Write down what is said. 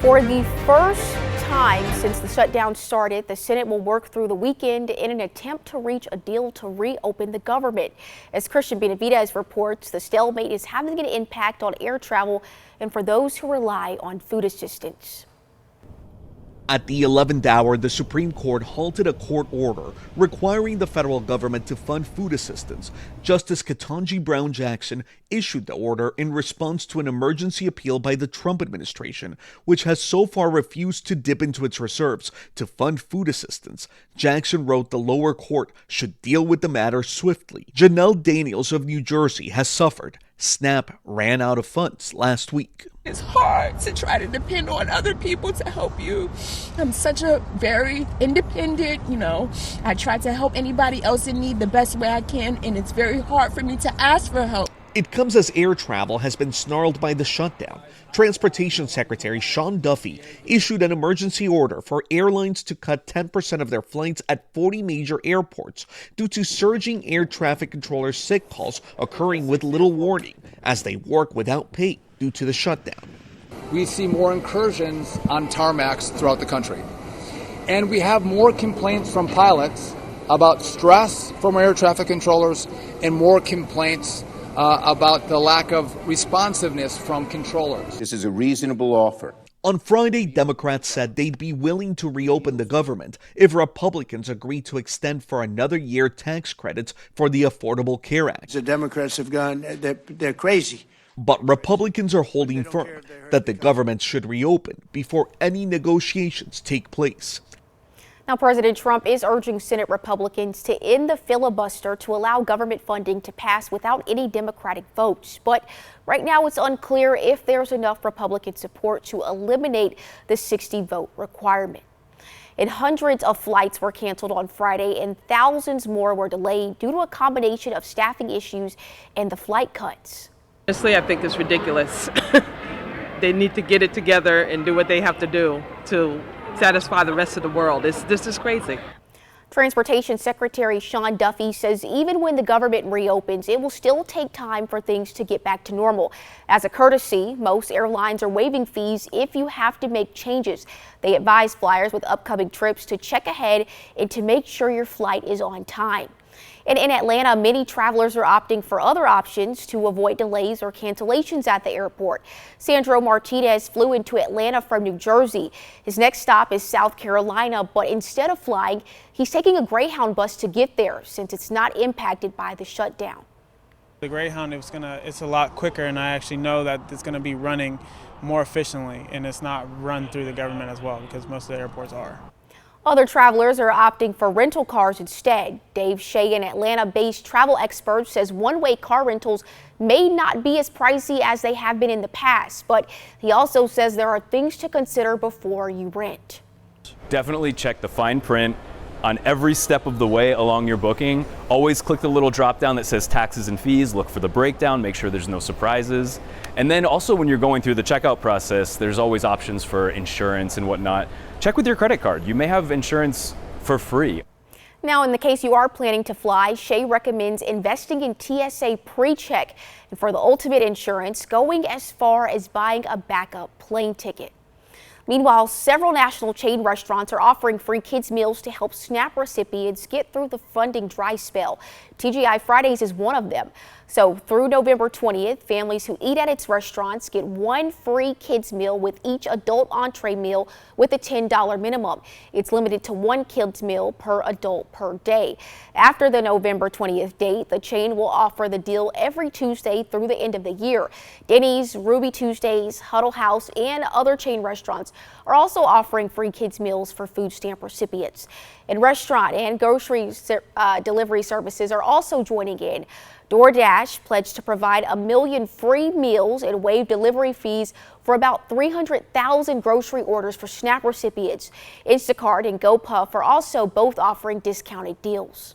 For the first time since the shutdown started, the Senate will work through the weekend in an attempt to reach a deal to reopen the government. As Christian Benavidez reports, the stalemate is having an impact on air travel and for those who rely on food assistance. At the 11th hour, the Supreme Court halted a court order requiring the federal government to fund food assistance. Justice Ketanji Brown Jackson issued the order in response to an emergency appeal by the Trump administration, which has so far refused to dip into its reserves to fund food assistance. Jackson wrote the lower court should deal with the matter swiftly. Janelle Daniels of New Jersey has suffered. SNAP ran out of funds last week. It's hard to try to depend on other people to help you. I'm such a very independent, I try to help anybody else in need the best way I can, and it's very hard for me to ask for help. It comes as air travel has been snarled by the shutdown. Transportation Secretary Sean Duffy issued an emergency order for airlines to cut 10% of their flights at 40 major airports due to surging air traffic controllers' sick calls occurring with little warning as they work without pay due to the shutdown. We see more incursions on tarmacs throughout the country. And we have more complaints from pilots about stress from air traffic controllers and more complaints about the lack of responsiveness from controllers. This is a reasonable offer. On Friday, Democrats said they'd be willing to reopen the government if Republicans agreed to extend for another year tax credits for the Affordable Care Act. The Democrats have gone, they're crazy. But Republicans are holding firm that the government should reopen before any negotiations take place. Now, President Trump is urging Senate Republicans to end the filibuster to allow government funding to pass without any Democratic votes. But right now, it's unclear if there's enough Republican support to eliminate the 60-vote requirement. And hundreds of flights were canceled on Friday and thousands more were delayed due to a combination of staffing issues and the flight cuts. Honestly, I think it's ridiculous. They need to get it together and do what they have to do to satisfy the rest of the world. This is crazy. Transportation Secretary Sean Duffy says even when the government reopens, it will still take time for things to get back to normal. As a courtesy, most airlines are waiving fees if you have to make changes. They advise flyers with upcoming trips to check ahead and to make sure your flight is on time. And in Atlanta, many travelers are opting for other options to avoid delays or cancellations at the airport. Sandro Martinez flew into Atlanta from New Jersey. His next stop is South Carolina, but instead of flying, he's taking a Greyhound bus to get there since it's not impacted by the shutdown. The Greyhound, it's a lot quicker, and I actually know that it's going to be running more efficiently, and it's not run through the government as well because most of the airports are. Other travelers are opting for rental cars instead. Dave Shea, an Atlanta-based travel expert, says one-way car rentals may not be as pricey as they have been in the past, but he also says there are things to consider before you rent. Definitely check the fine print on every step of the way along your booking. Always click the little drop down that says taxes and fees, look for the breakdown, make sure there's no surprises. And then also when you're going through the checkout process, there's always options for insurance and whatnot. Check with your credit card. You may have insurance for free. Now, in the case you are planning to fly, Shea recommends investing in TSA pre-check and for the ultimate insurance, going as far as buying a backup plane ticket. Meanwhile, several national chain restaurants are offering free kids' meals to help SNAP recipients get through the funding dry spell. TGI Fridays is one of them. So through November 20th, families who eat at its restaurants get one free kids meal with each adult entree meal with a $10 minimum. It's limited to one kids meal per adult per day. After the November 20th date, the chain will offer the deal every Tuesday through the end of the year. Denny's, Ruby Tuesdays, Huddle House, and other chain restaurants are also offering free kids meals for food stamp recipients. And restaurant and grocery delivery services are also joining in. DoorDash pledged to provide 1 million free meals and waive delivery fees for about 300,000 grocery orders for SNAP recipients. Instacart and GoPuff are also both offering discounted deals.